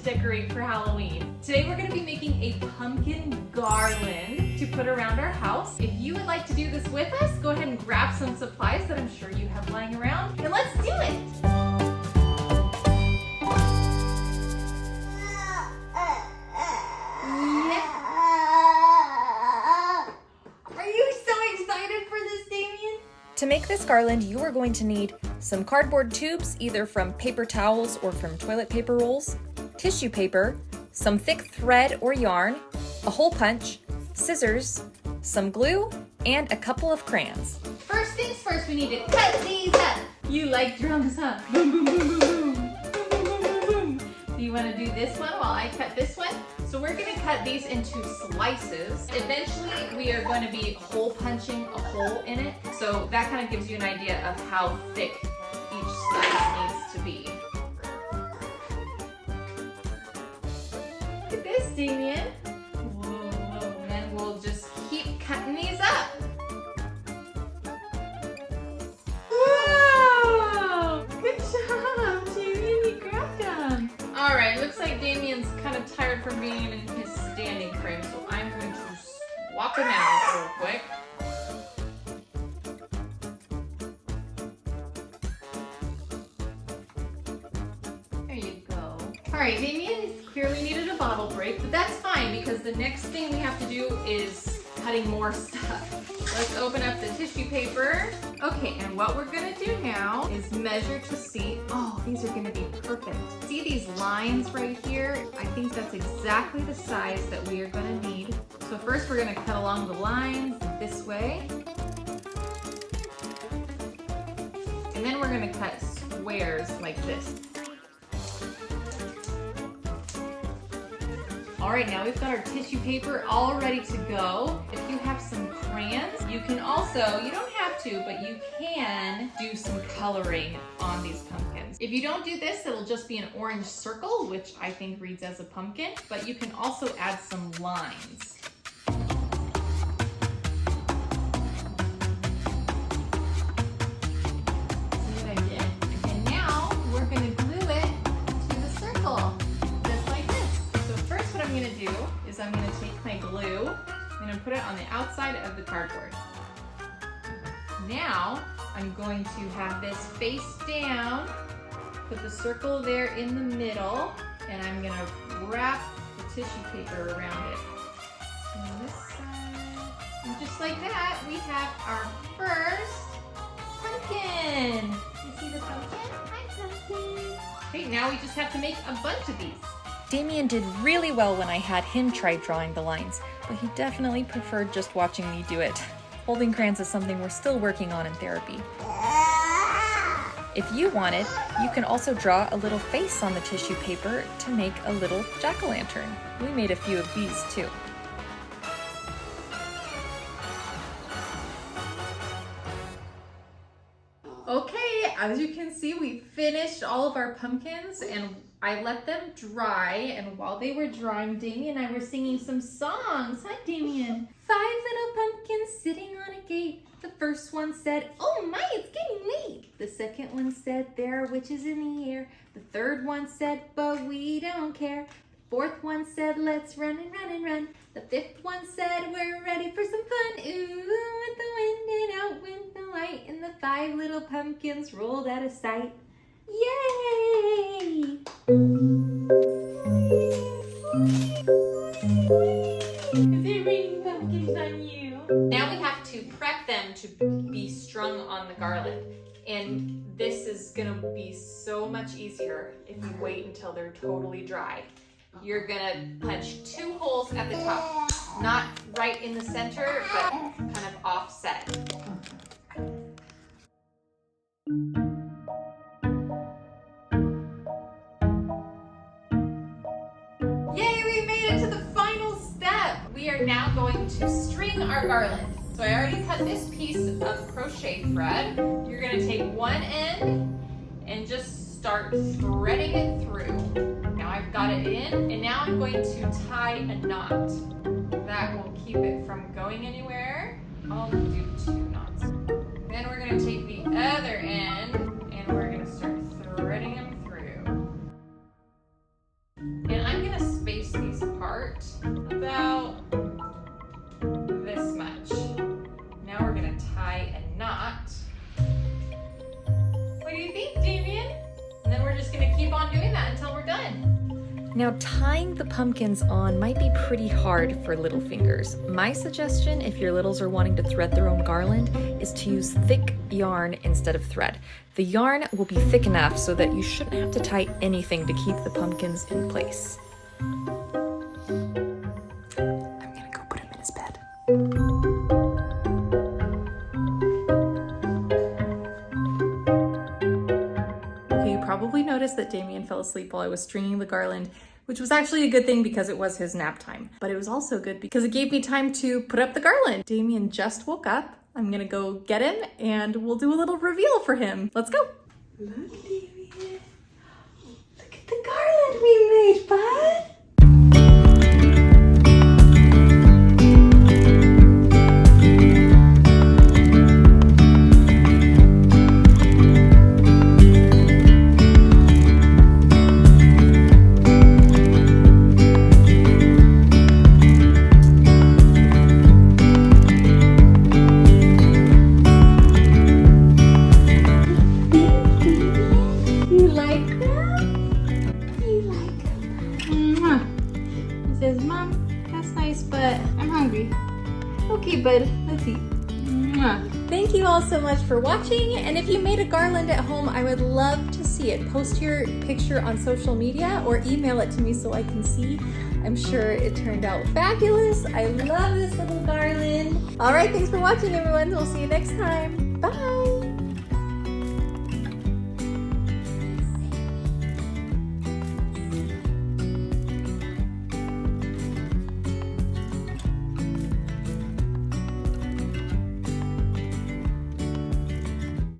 decorate for Halloween. Today we're gonna be making a pumpkin garland to put around our house. If you would like to do this with us, go ahead and grab some supplies that I'm sure you have lying around, and let's do it! To make this garland, you are going to need some cardboard tubes, either from paper towels or from toilet paper rolls, tissue paper, some thick thread or yarn, a hole punch, scissors, some glue, and a couple of crayons. First things first, we need to cut these up. You like drums, huh? Boom, boom, boom, boom, boom. Boom, boom, boom, boom, boom. Do you want to do this one while I cut this one? So we're going to cut these into slices. Eventually, we are going to be hole punching a hole in it. So that kind of gives you an idea of how thick each slice needs to be. Look at this, Damian. Whoa, and then we'll just keep cutting these up. Wow! Good job, Damian. You grabbed them. All right, looks like Damian's kind of tired from being in his standing frame, so I'm going to swap him out real quick. There you go. All right, Damian clearly needed a bottle break, but that's fine because the next thing we have to do is cutting more stuff. Let's open up the tissue paper. Okay, and what we're gonna do now is measure to see, oh, these are gonna be perfect. See these lines right here? I think that's exactly the size that we are gonna need. So first we're gonna cut along the lines this way. And then we're gonna cut squares like this. All right, now we've got our tissue paper all ready to go. If you have some crayons, you can also, you don't have to, but you can do some coloring on these pumpkins. If you don't do this, it'll just be an orange circle, which I think reads as a pumpkin, but you can also add some lines. See what I did? And now we're gonna glue it to the circle. What I'm going to do is I'm going to take my glue, I'm going to put it on the outside of the cardboard. Now I'm going to have this face down, put the circle there in the middle, and I'm going to wrap the tissue paper around it. On this side, and just like that, we have our first pumpkin. You see the pumpkin? Hi, pumpkin. Okay, now we just have to make a bunch of these. Damian did really well when I had him try drawing the lines, but he definitely preferred just watching me do it. Holding crayons is something we're still working on in therapy. If you wanted, you can also draw a little face on the tissue paper to make a little jack-o'-lantern. We made a few of these too. Okay, as you can see, we finished all of our pumpkins and I let them dry, and while they were drying, Damian and I were singing some songs. Hi, Damian. 5 little pumpkins sitting on a gate. The first one said, oh my, it's getting late. The second one said, there are witches in the air. The third one said, but we don't care. The fourth one said, let's run and run and run. The fifth one said, we're ready for some fun. Ooh, with the wind and out with the light. And the 5 little pumpkins rolled out of sight. Yay! Because they're raining pumpkins on you. Now we have to prep them to be strung on the garland. And this is gonna be so much easier if you wait until they're totally dry. You're gonna punch 2 holes at the top. Not right in the center, but kind of offset. We are now going to string our garland. So I already cut this piece of crochet thread. You're going to take one end and just start threading it through. Now I've got it in, and now I'm going to tie a knot. That will keep it from going anywhere. I'll do 2 knots. Then we're going to take the other end and we're going to start threading them through. And Now, tying the pumpkins on might be pretty hard for little fingers. My suggestion, if your littles are wanting to thread their own garland, is to use thick yarn instead of thread. The yarn will be thick enough so that you shouldn't have to tie anything to keep the pumpkins in place. I'm gonna go put him in his bed. Okay, you probably noticed that Damian fell asleep while I was stringing the garland, which was actually a good thing because it was his nap time. But it was also good because it gave me time to put up the garland. Damian just woke up. I'm gonna go get him and we'll do a little reveal for him. Let's go. Look, Damian. Look at the garland we made, bud. Okay, bud, let's eat. Thank you all so much for watching, and if you made a garland at home, I would love to see it. Post your picture on social media or email it to me so I can see. I'm sure it turned out fabulous. I love this little garland. All right, thanks for watching, everyone. We'll see you next time. Bye.